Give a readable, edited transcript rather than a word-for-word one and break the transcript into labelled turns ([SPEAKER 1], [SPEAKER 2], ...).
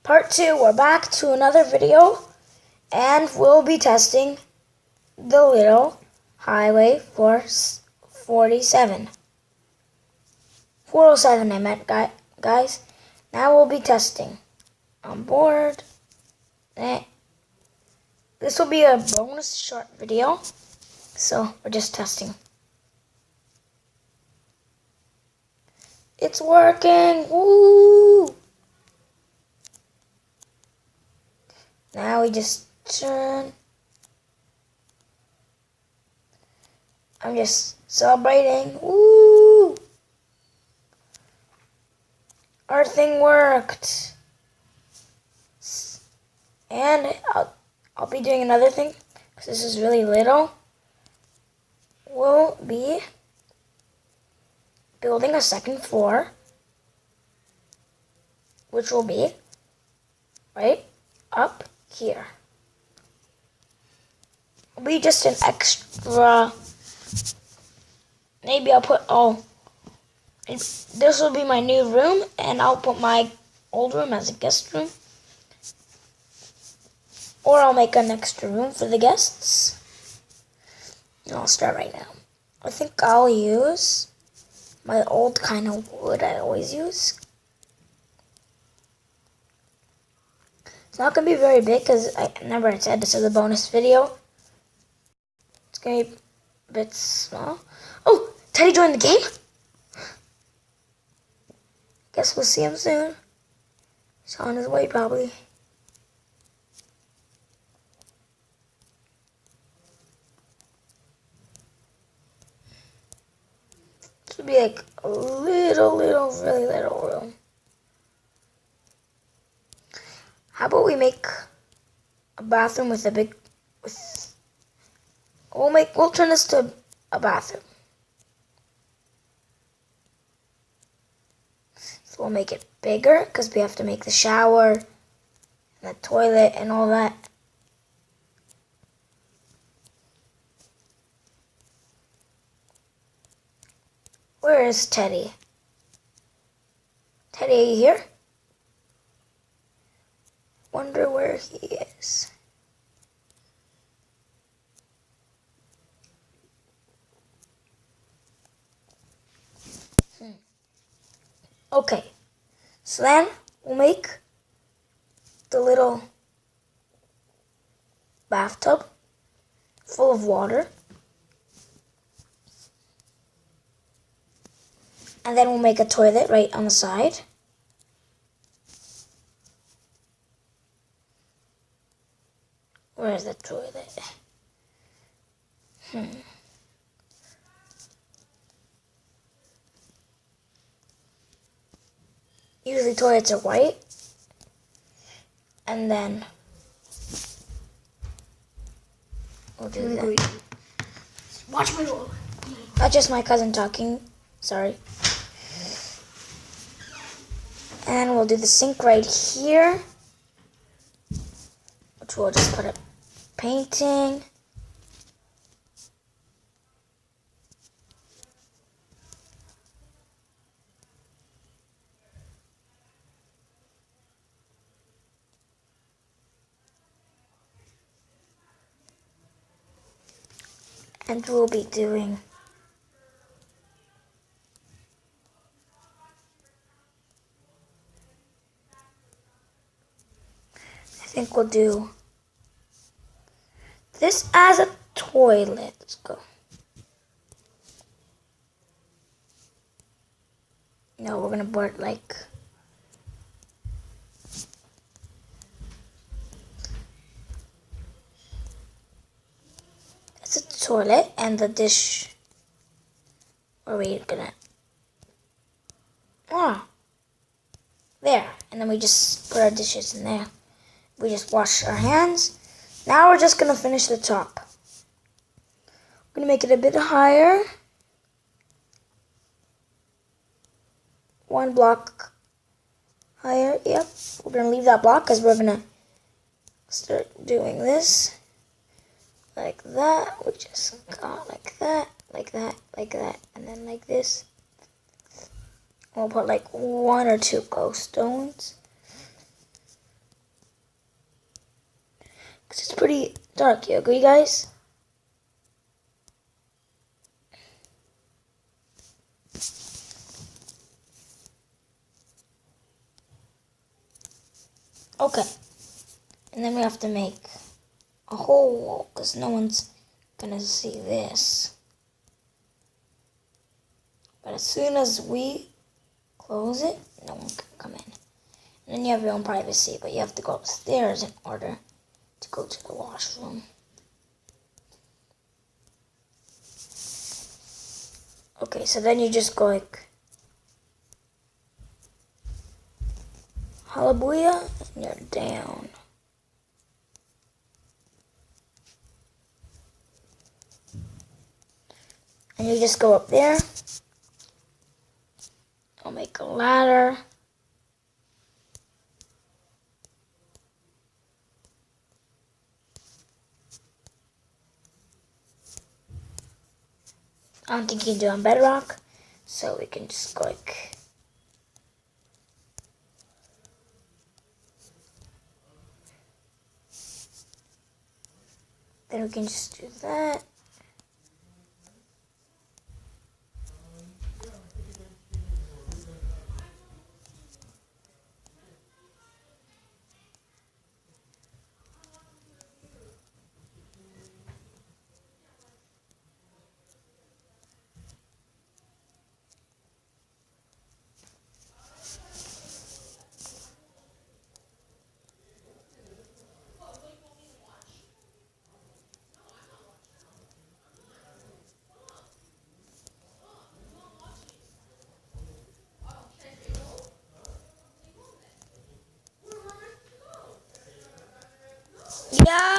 [SPEAKER 1] Part 2, we're back to another video, and we'll be testing the little Highway 407. 407 I meant, guys. Now we'll be testing. On board. This will be a bonus short video, so we're just testing. It's working! Woo! Now we just turn. I'm just celebrating. Woo! Our thing worked. And I'll be doing another thing, because this is really little. We'll be building a second floor, which will be right up here. It'll be just an extra, maybe I'll put, this will be my new room, and I'll put my old room as a guest room. Or I'll make an extra room for the guests. And I'll start right now. I think I'll use my old kind of wood I always use. It's not going to be very big because remember I said this is a bonus video. It's going to be a bit small. Oh, Teddy joined the game? Guess we'll see him soon. He's on his way probably. This would be like a really little room. How about we make a bathroom with a big, we'll turn this to a bathroom. So we'll make it bigger because we have to make the shower and the toilet and all that. Where is Teddy? Teddy, are you here? Wonder where he is. Okay, so then we'll make the little bathtub full of water. And then we'll make a toilet right on the side. Where's the toilet? Usually toilets are white. And then we'll do that.
[SPEAKER 2] Watch my roll.
[SPEAKER 1] Not just my cousin talking. Sorry. And we'll do the sink right here, which we'll just put a painting. And we'll be doing I think we'll do this as a toilet. Let's go. No, we're gonna put like it's a toilet and the dish. Or we're gonna there, and then we just put our dishes in there. We just wash our hands. Now we're just gonna finish the top. We're gonna make it a bit higher. 1 block higher. Yep. We're gonna leave that block because we're gonna start doing this. Like that. We just got like that, like that, like that, and then like this. We'll put like 1 or 2 glowstones. 'Cause it's pretty dark. You agree, guys? Okay. And then we have to make a whole wall because no one's gonna see this. But as soon as we close it, no one can come in. And then you have your own privacy, but you have to go upstairs in order to go to the washroom. Okay, so then you just go like hallelujah, and you're down. And you just go up there. I'll make a ladder. I don't think you can do it on bedrock, so we can just go like then we can just do that. Yeah.